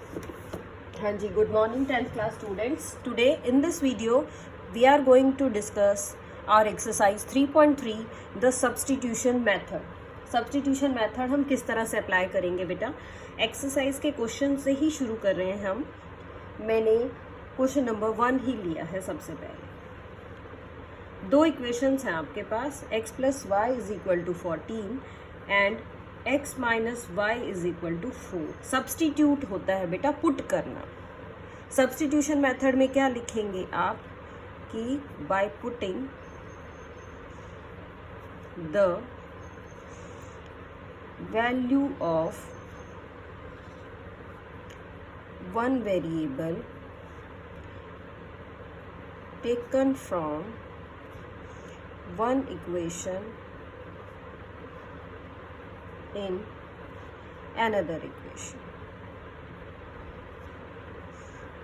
हाँ जी, good morning 10th class students. Today in this video we are going to discuss our exercise 3.3 the substitution method. Substitution method हम किस तरह से apply करेंगे बेटा? Exercise के क्वेश्चन से ही शुरू कर रहे हैं हम. मैंने क्वेश्चन नंबर 1 ही लिया है सबसे पहले. दो इक्वेशंस हैं आपके पास, x plus y is equal to 14 and x minus y is equal to 4. Substitute होता है बेटा पुट करना. सब्सटीट्यूशन मेथड में क्या लिखेंगे आप कि by putting the value of one variable taken from one equation in another equation.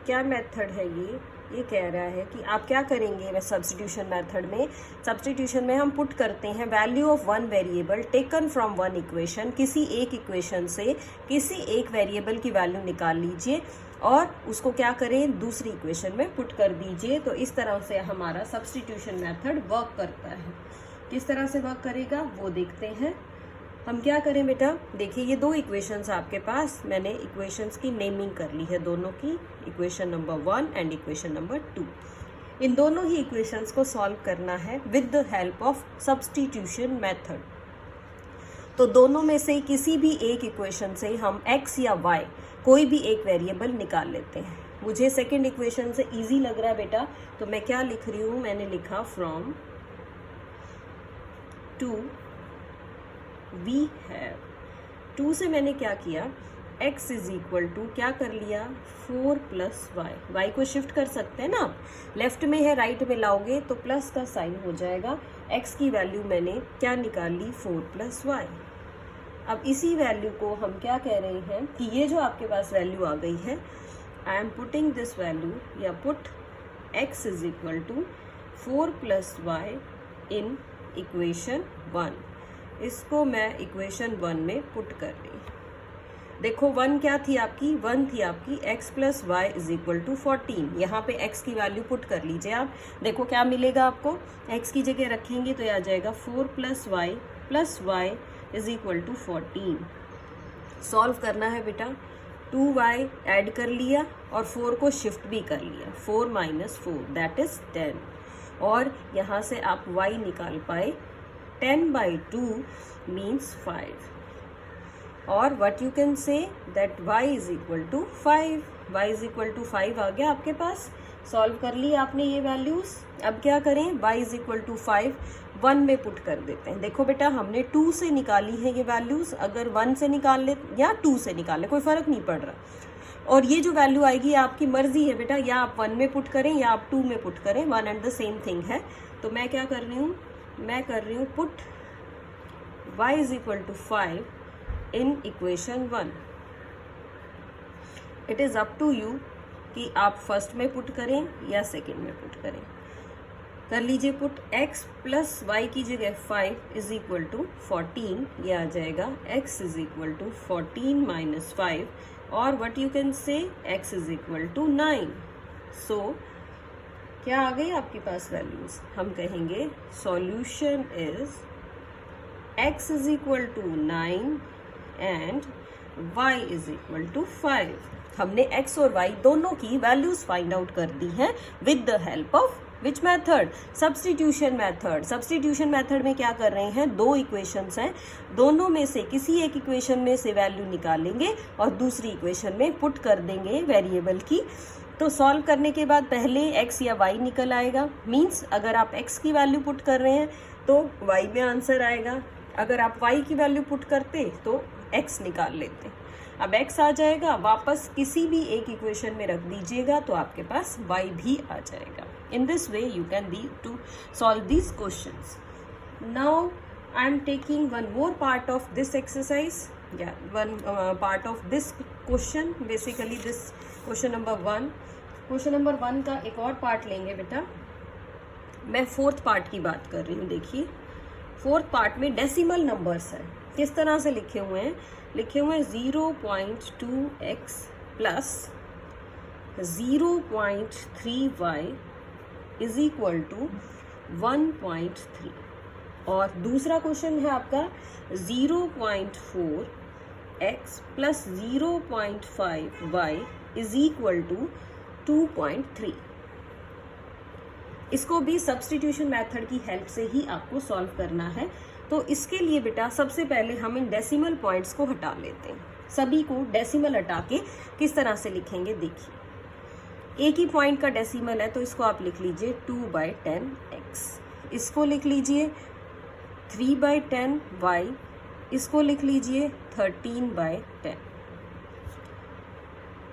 क्या मेथड है ये कह रहा है कि आप क्या करेंगे सब्स्टिट्यूशन मेथड में. सब्स्टिट्यूशन में हम पुट करते हैं value of one variable taken from one equation. किसी एक इक्वेशन से किसी एक वेरिएबल की वैल्यू निकाल लीजिए और उसको क्या करें दूसरी इक्वेशन में पुट कर दीजिए. तो इस तरह से हमारा सब्स्टिट्यूशन मेथड वर्क करता है. किस तरह से वर्क करेगा वो देखते हैं. हम क्या करें बेटा, देखिए ये दो इक्वेशंस आपके पास, मैंने इक्वेशंस की नेमिंग कर ली है दोनों की, equation number 1 and equation number 2. इन दोनों ही इक्वेशंस को सॉल्व करना है with the help of substitution method. तो दोनों में से किसी भी एक इक्वेशन से हम x या y कोई भी एक वेरिएबल निकाल लेते हैं. मुझे सेकेंड इक्वेशन से ईजी लग रहा है बेटा, तो मैं क्या लिख रही हूँ, मैंने लिखा फ्रॉम 2 वी हैव 2 से मैंने क्या किया, x इज इक्वल टू क्या कर लिया 4 प्लस वाई. वाई को शिफ्ट कर सकते हैं ना, लेफ्ट में है राइट में लाओगे तो प्लस का साइन हो जाएगा. x की वैल्यू मैंने क्या निकाल ली 4 प्लस वाई. अब इसी वैल्यू को हम क्या कह रहे हैं कि ये जो आपके पास वैल्यू आ गई है, I am putting this value या put x is equal to 4 plus Y in equation 1. इसको मैं इक्वेशन 1 में पुट कर रही. देखो 1 क्या थी आपकी, 1 थी आपकी x plus y is equal to 14. यहाँ पे x की वैल्यू पुट कर लीजिए आप. देखो क्या मिलेगा आपको, x की जगह रखेंगे तो आ जाएगा 4 plus y is equal to 14. Solve करना है बेटा, 2y ऐड कर लिया और 4 को शिफ्ट भी कर लिया. 4 माइनस 4 दैट इज 10. और यहाँ से आप y निकाल पाए. 10 by 2 means 5. और what you can say that y is equal to 5. y is equal to 5 आ गया आपके पास. सॉल्व कर ली आपने ये वैल्यूज. अब क्या करें, y is equal to 5 1 में पुट कर देते हैं. देखो बेटा हमने 2 से निकाली है ये वैल्यूज, अगर 1 से निकाल ले या 2 से निकाल ले कोई फर्क नहीं पड़ रहा. और ये जो वैल्यू आएगी आपकी मर्जी है बेटा, या आप 1 में पुट करें या आप 2 में पुट करें, one and the same thing है. तो मैं क्या कर रही हूँ, मैं कर रही हूँ put y is equal to 5 in equation 1. It is up to you कि आप फर्स्ट में पुट करें या सेकेंड में पुट करें. कर लीजिए पुट. x प्लस वाई की जगह 5 इज इक्वल टू 14, ये आ जाएगा x is equal to 14 minus 5. और what you can say x is equal to 9. So क्या आ गई आपके पास वैल्यूज, हम कहेंगे solution is x is equal to 9 and y is equal to 5. हमने x और y दोनों की वैल्यूज फाइंड आउट कर दी हैं with the help of which method, substitution method. Substitution method में क्या कर रहे हैं, दो इक्वेशंस हैं, दोनों में से किसी एक इक्वेशन में से वैल्यू निकालेंगे और दूसरी इक्वेशन में पुट कर देंगे वेरिएबल की. तो सॉल्व करने के बाद पहले x या y निकल आएगा. मीन्स अगर आप x की वैल्यू पुट कर रहे हैं तो y में आंसर आएगा, अगर आप y की वैल्यू पुट करते तो x निकाल लेते. अब x आ जाएगा, वापस किसी भी एक इक्वेशन में रख दीजिएगा तो आपके पास y भी आ जाएगा. In this way you can be to solve these questions. Now I am taking one more part of this exercise, या one part of this question, basically this question number 1. Question number 1 का एक और part लेंगे बेटा. मैं fourth part की बात कर रही हूँ. देखिए फोर्थ पार्ट में डेसिमल नंबर्स है. किस तरह से लिखे हुए हैं, लिखे हुए हैं 0.2x plus 0.3y is equal to 1.3। और दूसरा क्वेश्चन है आपका 0.4x plus 0.5y is equal to 2.3। इसको भी सब्स्टिट्यूशन मेथड की हेल्प से ही आपको सॉल्व करना है। तो इसके लिए बेटा सबसे पहले हम इन डेसिमल पॉइंट्स को हटा लेते हैं। सभी को डेसिमल हटा के किस तरह से लिखेंगे देखिए। एक ही पॉइंट का डेसिमल है तो इसको आप लिख लीजिए 2/10x, इसको लिख लीजिए 3/10y, इसको लिख लीजिए 13/10।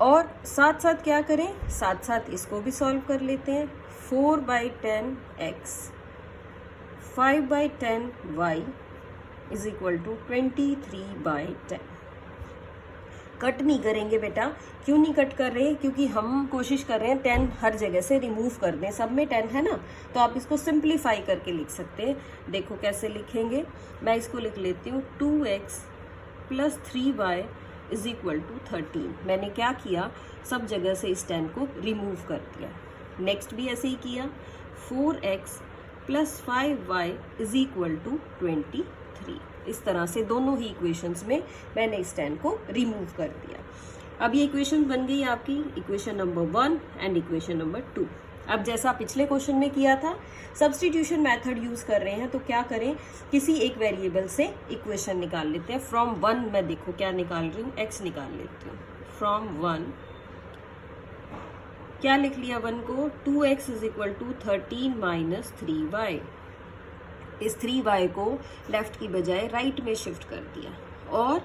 और साथ साथ क्या करें, साथ साथ इसको भी सॉल्व कर लेते हैं। 4/10x 5/10y is equal to 23/10। Cut नहीं करेंगे बेटा। क्यों नहीं कट कर रहे? क्योंकि हम कोशिश कर रहे हैं 10 हर जगह से रिमूव कर दें। सब में 10 है ना, तो आप इसको सिंप्लीफाई करके लिख सकते हैं। देखो कैसे लिखेंगे, मैं इसको लिख लेती हूँ 2x plus 3y is equal to 13। मैंने क्या किया, सब जगह से इस 10 को रिमूव कर दिया। नेक्स्ट भी ऐसे ही किया, 4x plus 5y is equal to 23। इस तरह से दोनों ही इक्वेशंस में मैंने इस 10 को रिमूव कर दिया। अब ये इक्वेशन बन गई आपकी equation number 1 and equation number 2। अब जैसा पिछले क्वेश्चन में किया था, सब्स्टिट्यूशन मेथड यूज कर रहे हैं तो क्या करें, किसी एक वेरिएबल से इक्वेशन निकाल लेते हैं। फ्रॉम 1 मैं देखो क्या निकाल रही हूँ, x निकाल लेती हूँ। फ्रॉम 1 क्या लिख लिया 1 को, 2x is equal to 13 minus 3y। इस 3y को लेफ्ट की बजाय राइट में शिफ्ट कर दिया और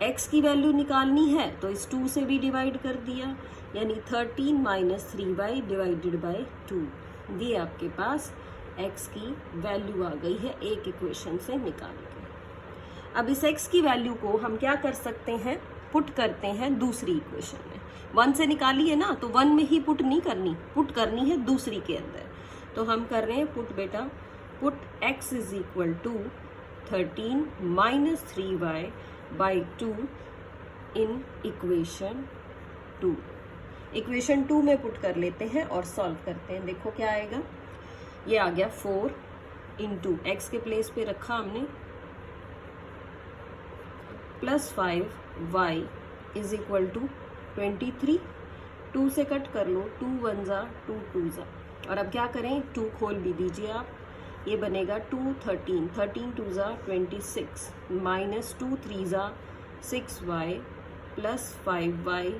x की वैल्यू निकालनी है तो इस 2 से भी डिवाइड कर दिया, यानी 13 माइनस 3y डिवाइडेड बाय 2। ये आपके पास x की वैल्यू आ गई है एक इक्वेशन से निकाल के। अब इस x की वैल्यू को हम क्या कर सकते हैं, पुट करते हैं दूसरी इक्वेशन में। 1 से निकाली है ना, तो 1 में ही पुट नहीं करनी, पुट करनी है दूसरी के अंदर। तो हम कर रहे हैं पुट बेटा, put x is equal to 13 minus 3y by 2 in equation 2। Equation 2 में पुट कर लेते हैं और सॉल्व करते हैं। देखो क्या आएगा, ये आ गया 4 इंटू एक्स के प्लेस पे रखा हमने plus 5y is equal to 23। 2 से कट कर लो, 2 1 जा 2 2 जा। और अब क्या करें, 2 खोल भी दीजिए आप, ये बनेगा 2 13 13 2 जा 26 माइनस 2 3 जा 6y plus 5y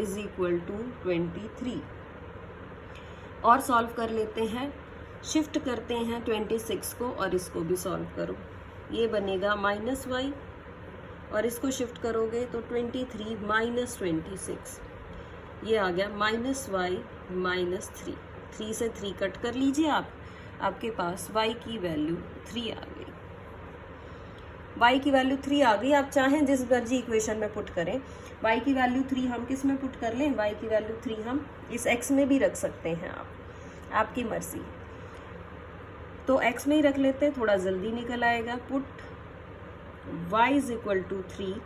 is equal to 23। और सॉल्व कर लेते हैं, शिफ्ट करते हैं 26 को और इसको भी सॉल्व करो। ये बनेगा माइनस y और इसको शिफ्ट करोगे तो 23 माइनस 26, ये आ गया माइनस y माइनस 3। 3 से 3 कट कर लीजिए आप, आपके पास y की वैल्यू 3 आ गई। y की वैल्यू 3 आ गई। आप चाहें जिस मर्जी इक्वेशन में पुट करें, y की वैल्यू 3 हम किस में पुट कर लें, y की वैल्यू 3 हम इस x में भी रख सकते हैं, आपकी मर्जी। तो x में ही रख लेते हैं, थोड़ा जल्दी निकल आएगा। Put y is equal to 3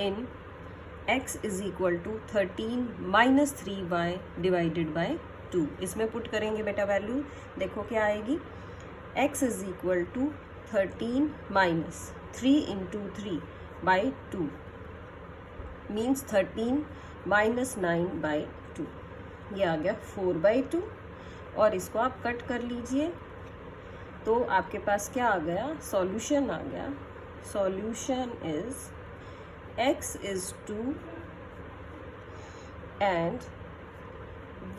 in x is equal to 13 minus 3y divided by 2। इसमें पुट करेंगे बेटा वैल्यू, देखो क्या आएगी, x is equal to 13 minus 3 into 3 by 2 means 13 minus 9 by 2। ये आ गया 4/2 और इसको आप कट कर लीजिए तो आपके पास क्या आ गया, सॉल्यूशन आ गया। Solution is x is 2 and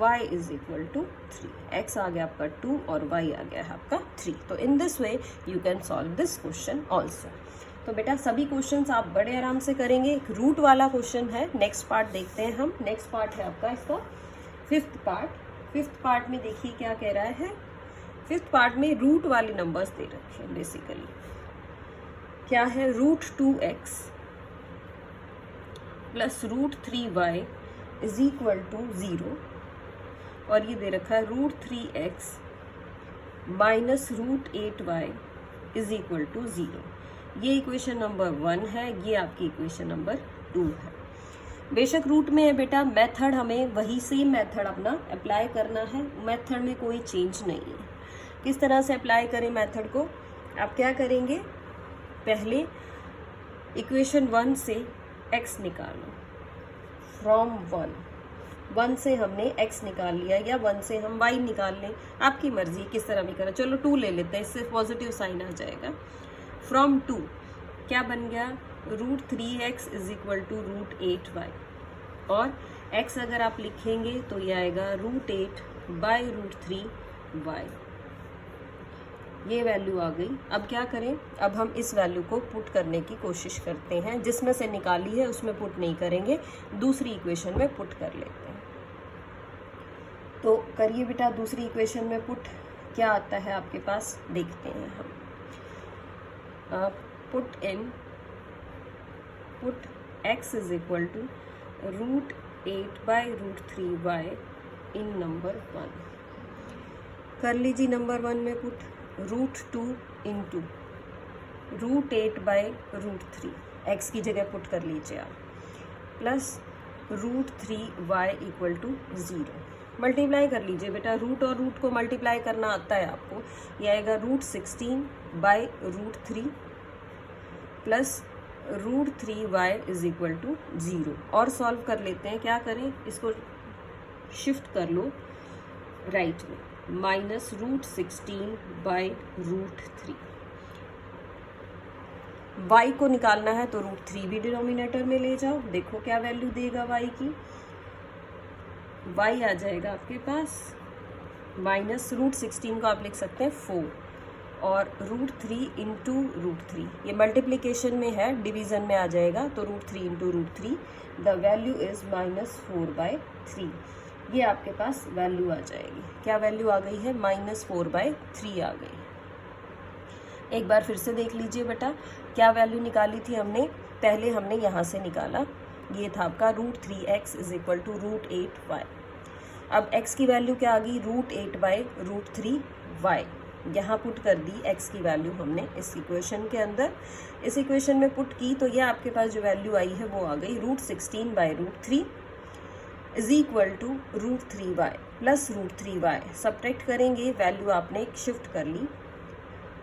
y is equal to 3। x आ गया आपका 2 और y आ गया है आपका 3। तो in this way you can solve this question also. तो बेटा सभी क्वेश्चंस आप बड़े आराम से करेंगे। एक रूट वाला क्वेश्चन है, नेक्स्ट पार्ट देखते हैं हम। नेक्स्ट पार्ट है आपका इसका 5th पार्ट। 5th पार्ट में देखिए क्या कह रहा है, 5th पार्ट में रूट वाले नंबर्स दे रखे हैं। बेसिकली क्या है, √2x plus √3y is equal to 0 और ये दे रखा है √3x minus √8y is equal to 0। ये इक्वेशन नंबर 1 है, ये आपकी इक्वेशन नंबर 2 है। बेशक रूट में है बेटा, मेथड हमें वही सेम मेथड अपना अप्लाई करना है, मेथड में कोई चेंज नहीं है। किस तरह से अप्लाई करें मेथड को? आप क्या करेंगे, पहले इक्वेशन 1 से x निकालो, फ्रॉम 1 से हमने x निकाल लिया, या 1 से हम y निकाल लें, आपकी मर्जी किस तरह भी करें। चलो 2 ले लेते हैं, इससे पॉजिटिव साइन आ जाएगा। फ्रॉम 2 क्या बन गया, √3x = √8y, और x अगर आप लिखेंगे तो ये आएगा √8/√3y। ये वैल्यू आ गई। अब क्या करें, अब हम इस वैल्यू को पुट करने की कोशिश करते हैं। जिसमें से निकाली है उसमें पुट नहीं करेंगे, दूसरी इक्वेशन में पुट कर लेते हैं। तो करिए बेटा, दूसरी इक्वेशन में पुट क्या आता है आपके पास, देखते हैं हम। पुट x = √8/√3y इन नंबर 1। कर लीजिए नंबर 1 में पुट, √2 × √8/√3, x की जगह पुट कर लीजिए आप, प्लस √3y = 0। मल्टीप्लाई कर लीजिए बेटा, रूट और रूट को मल्टीप्लाई करना आता है आपको। ये आएगा √16/√3 प्लस √3y = 0। और सॉल्व कर लेते हैं, क्या करें, इसको शिफ्ट कर लो राइट में, -√16/√3। y को निकालना है तो √3 भी डिनोमिनेटर में ले जाओ, देखो क्या वैल्यू देगा y की। y आ जाएगा आपके पास -√16 को आप लिख सकते हैं 4, और √3 × √3, ये मल्टीप्लिकेशन में है, डिवीजन में आ जाएगा, तो √3 × √3 द वैल्यू इज -4/3। ये आपके पास वैल्यू आ जाएगी। क्या वैल्यू आ गई है, -4/3 आ गई। एक बार फिर से देख लीजिए बेटा, क्या वैल्यू निकाली थी हमने, पहले हमने यहाँ से निकाला, ये था आपका √3x = √8y। अब x की वैल्यू क्या आ गई, √8/√3y। यहाँ पुट कर दी x की वैल्यू हमने इस इक्वेशन के अंदर, इस इक्वेशन में पुट की, तो ये आपके पास जो वैल्यू आई है वो आ गई √16/√3 = √3y प्लस √3y। सब्ट्रैक्ट करेंगे, वैल्यू आपने शिफ्ट कर ली,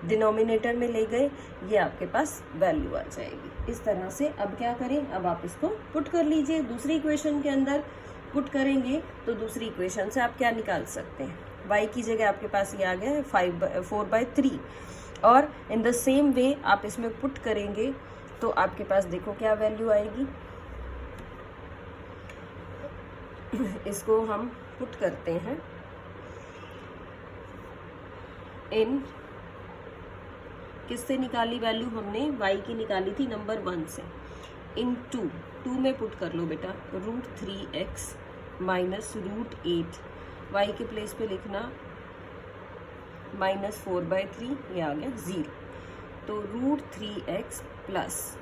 डिनोमिनेटर में ले गए, ये आपके पास वैल्यू आ जाएगी। इस तरह से अब क्या करें, अब आप इसको पुट कर लीजिए दूसरी इक्वेशन के अंदर। पुट करेंगे तो दूसरी इक्वेशन से आप क्या निकाल सकते हैं, y की जगह आपके पास ये आ गया है 4/3, और इन द सेम वे आप इसमें पुट करेंगे तो आपके पास देखो क्या वैल्यू आएगी। इसको हम पुट करते हैं इन, किससे निकाली वैल्यू हमने, y की निकाली थी नंबर 1 से, इन 2 में पुट कर लो बेटा, √3x - √8, y के प्लेस पे लिखना -4/3, ये आ गया 0। तो √3x प्लस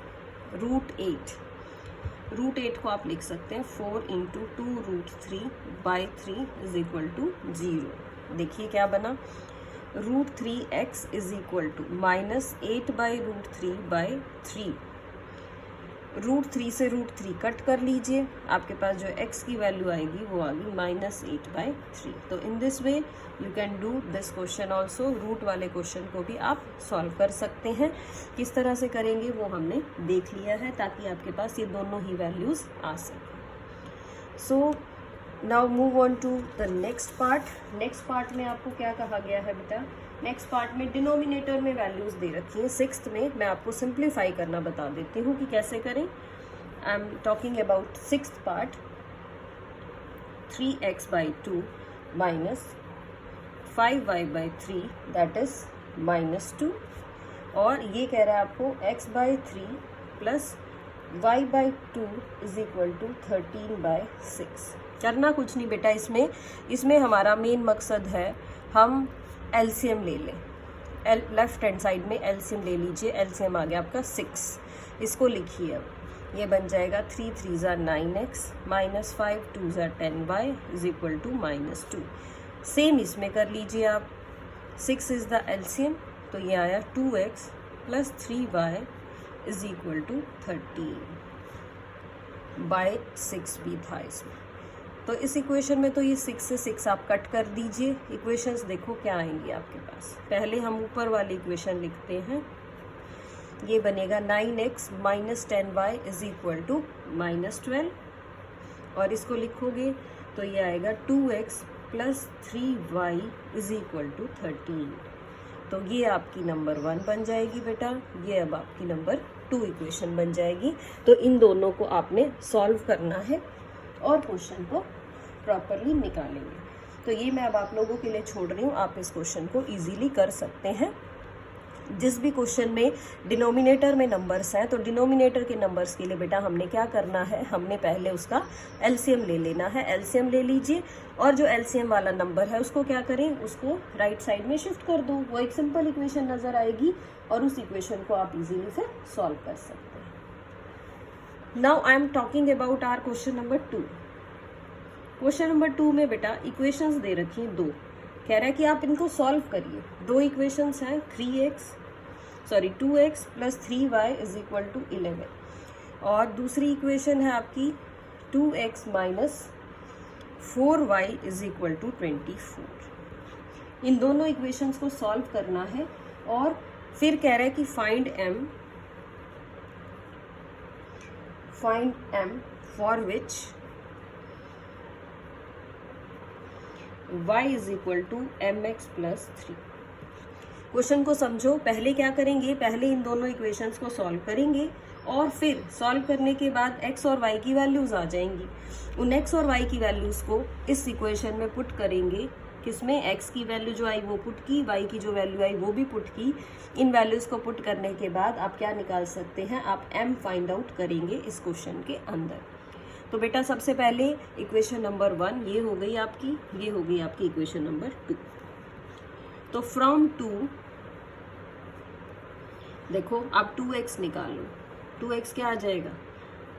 √8 को आप लिख सकते हैं 4 × 2√3/3 = 0। देखिए क्या बना, √3x = -8/√3/3। √3 से √3 कट कर लीजिए, आपके पास जो x की वैल्यू आएगी वो आ गई -8/3। तो in this way you can do this question also, root वाले क्वेश्चन को भी आप सॉल्व कर सकते हैं। किस तरह से करेंगे वो हमने देख लिया है, ताकि आपके पास ये दोनों ही वैल्यूज़ आ सकें। So now move on to the next part. Next part में आपको क्या कहा गया है बेटा, नेक्स्ट पार्ट में डिनोमिनेटर में वैल्यूज़ दे रखी हैं। 6th में मैं आपको सिंप्लीफाई करना बता देती हूँ कि कैसे करें। आई am talking about 6th part, 3x/2 - 5y/3 that is -2, और ये कह रहा है आपको x/3 प्लस y/2 = 13/6। करना कुछ नहीं बेटा, इसमें हमारा मेन मकसद है हम एलसीएम ले लें। लेफ्ट हैंड साइड में एलसीएम ले लीजिए, एलसीएम आ गया आपका 6। इसको लिखिए, अब ये बन जाएगा 3 × 3 = 9x - 5 × 2 = 10y = -2। सेम इसमें कर लीजिए आप, 6 इज़ द एलसीएम, तो ये आया 2x + 3y = 13। बाय 6 भी था इसमें। तो इस इक्वेशन में तो ये 6 से 6 आप कट कर दीजिए। इक्वेशंस देखो क्या आएंगी आपके पास। पहले हम ऊपर वाली इक्वेशन लिखते हैं। ये बनेगा 9x minus 10y is equal to -12, और इसको लिखोगे तो ये आएगा 2x plus 3y is equal to 13। तो ये आपकी नंबर 1 बन जाएगी बेटा। ये अब आपकी नंबर 2 इक्वेशन बन जाएगी। तो इन दोनों को आपने सॉल्व करना है और क्वेश्चन को प्रॉपरली निकालेंगे। तो ये मैं अब आप लोगों के लिए छोड़ रही हूँ, आप इस क्वेश्चन को इजीली कर सकते हैं। जिस भी क्वेश्चन में डिनोमिनेटर में नंबर्स हैं, तो डिनोमिनेटर के नंबर्स के लिए बेटा हमने क्या करना है, हमने पहले उसका एलसीएम ले लेना है। एलसीएम ले लीजिए और जो एलसीएम वाला नंबर है उसको क्या करें, उसको राइट साइड में शिफ्ट कर दो। वो एक सिंपल इक्वेशन नजर आएगी और उस इक्वेशन को आप इजीली फिर सॉल्व कर सकते हैं। Now I am talking about our question number 2। Question number 2 में बेटा इक्वेशंस दे रखी हैं 2। कह रहा है कि आप इनको सॉल्व करिए। 2 इक्वेशंस हैं 2x plus 3y is equal to 11, और दूसरी इक्वेशन है आपकी 2x minus 4y is equal to 24। इन दोनों इक्वेशंस को सॉल्व करना है और फिर कह रहा है कि find m for which y is equal to mx plus 3। Question को समझो। पहले क्या करेंगे, पहले इन दोनों इक्वेशंस को सॉल्व करेंगे और फिर सॉल्व करने के बाद x और y की वैल्यूज आ जाएंगी। उन x और y की वैल्यूज को इस इक्वेशन में पुट करेंगे। किसमें, x की वैल्यू जो आई वो पुट की, y की जो वैल्यू आई वो भी पुट की। इन वैल्यूज को पुट करने के बाद आप क्या निकाल सकते हैं, आप m फाइंड आउट करेंगे इस क्वेश्चन के अंदर। तो बेटा सबसे पहले इक्वेशन नंबर 1 ये हो गई आपकी, ये हो गई आपकी इक्वेशन नंबर 2। तो फ्रॉम 2 देखो आप 2x निकालो। 2x क्या आ जाएगा,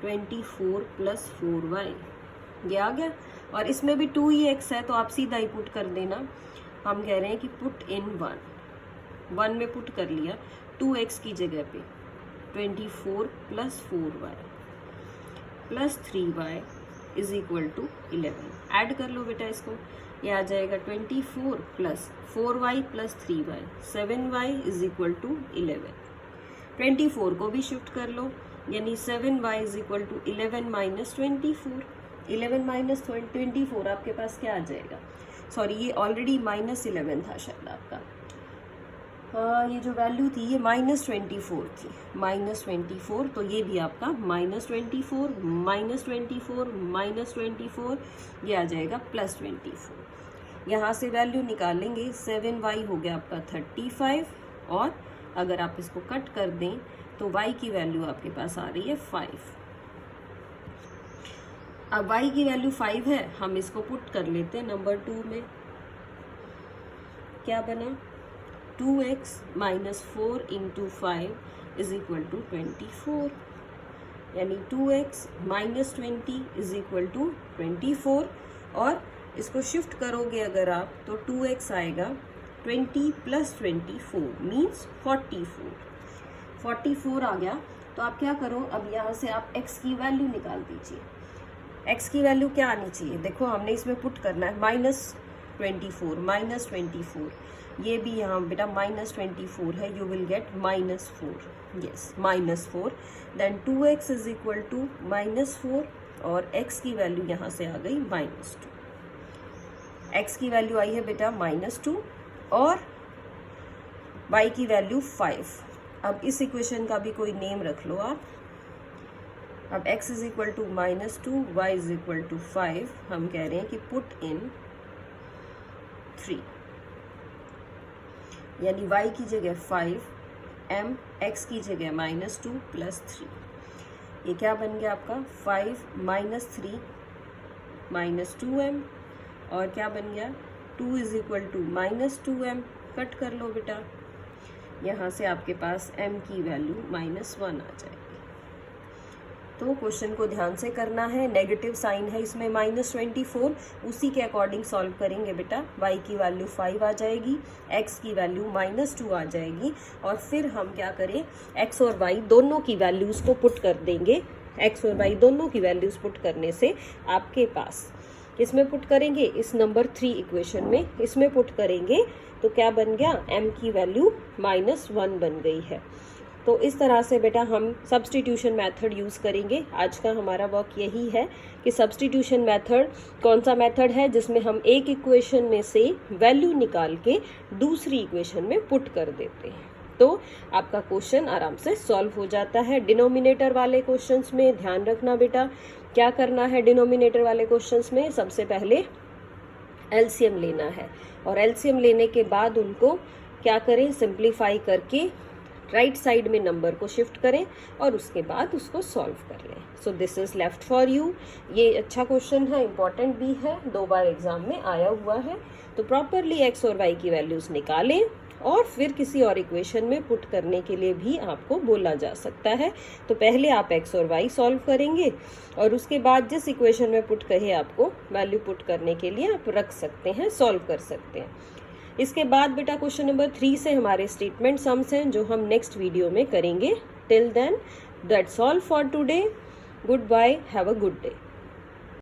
24 प्लस 4y, ये आ गया। और इसमें भी 2 ही x है तो आप सीधा ही पुट कर देना। हम कह रहे हैं कि पुट इन 1 में पुट कर लिया 2x की जगह पे 24 plus 4y plus 3y is equal to 11। Add कर लो बेटा इसको, ये आ जाएगा 24 plus 4y plus 3y 7y is equal to 11। 24 को भी शिफ्ट कर लो, यानी 7y is equal to 11 minus 24। 11 minus 24 आपके पास क्या आ जाएगा, सॉरी ये ऑलरेडी -11 था शायद आपका। ये जो वैल्यू थी ये -24 थी, -24, तो ये भी आपका -24 -24 ये आ जाएगा +24। यहाँ से वैल्यू निकालेंगे, 7y हो गया आपका 35, और अगर आप इसको कट कर दें तो y की वैल्यू आपके पास आ रही है 5। अब y की वैल्यू 5 है, हम इसको पुट कर लेते हैं नंबर 2 में। क्या बना, 2x minus 4 into 5 is equal to 24, यानी 2x minus 20 is equal to 24। और इसको शिफ्ट करोगे अगर आप तो 2x आएगा 20 प्लस 24 मीन्स 44 आ गया। तो आप क्या करो, अब यहाँ से आप x की वैल्यू निकाल दीजिए। x की वैल्यू क्या आनी चाहिए, देखो हमने इसमें पुट करना है -24, ये भी यहाँ बेटा -24 है, you will get -4, yes -4। Then 2x is equal to -4 और x की वैल्यू यहाँ से आ गई -2। x की वैल्यू आई है बेटा -2 और y की वैल्यू 5। अब इस इक्वेशन का भी कोई नेम रख लो आप। अब x is equal to -2, y is equal to 5, हम कह रहे हैं कि पुट इन 3, यानी y की जगह 5, m x की जगह -2 प्लस 3। ये क्या बन गया आपका 5 माइनस 3 -2m, और क्या बन गया 2 is equal to -2m। Cut कर लो बेटा, यहाँ से आपके पास m की वैल्यू -1 आ जाएगी। तो क्वेश्चन को ध्यान से करना है, नेगेटिव साइन है इसमें -24, उसी के अकॉर्डिंग सॉल्व करेंगे बेटा। y की वैल्यू 5 आ जाएगी, x की वैल्यू -2 आ जाएगी, और फिर हम क्या करें, x और y दोनों की वैल्यूज को पुट कर देंगे एक्स और वाई दोनों की वैल्यूज पुट करने से आपके पास इसमें पुट करेंगे, इस नंबर 3 इक्वेशन में इसमें पुट करेंगे तो क्या बन गया, m की वैल्यू -1 बन गई है। तो इस तरह से बेटा हम सब्स्टिट्यूशन मेथड यूज़ करेंगे। आज का हमारा वर्क यही है कि सब्स्टिट्यूशन मेथड कौन सा मेथड है जिसमें हम एक इक्वेशन में से वैल्यू निकाल के दूसरी इक्वेशन में पुट कर देते हैं, तो आपका क्वेश्चन आराम से सॉल्व हो जाता है। डिनोमिनेटर वाले क्वेश्चंस में ध्यान रखना बेटा, क्या करना है डिनोमिनेटर वाले क्वेश्चंस में, सबसे पहले एलसीएम लेना है और एलसीएम लेने के बाद उनको क्या करें, सिंप्लीफाई करके राइट साइड में नंबर को शिफ्ट करें और उसके बाद उसको सॉल्व कर लें। So this is left for you. ये अच्छा क्वेश्चन है, इंपॉर्टेंट भी है, 2 बार एग्जाम में आया हुआ है। तो प्रॉपरली एक्स और वाई की वैल्यूज निकालें और फिर किसी और इक्वेशन में पुट करने के लिए भी आपको बोला जा सकता है। तो पहले आप एक्स और वाई सॉल्व करेंगे और उसके बाद जिस इक्वेशन में पुट कहे आपको वैल्यू पुट करने के लिए आप रख सकते हैं, सॉल्व कर सकते हैं। इसके बाद बेटा क्वेश्चन नंबर 3 से हमारे स्टेटमेंट सम्स हैं जो हम नेक्स्ट वीडियो में करेंगे। Till then that's all for today. Good bye, have a good day.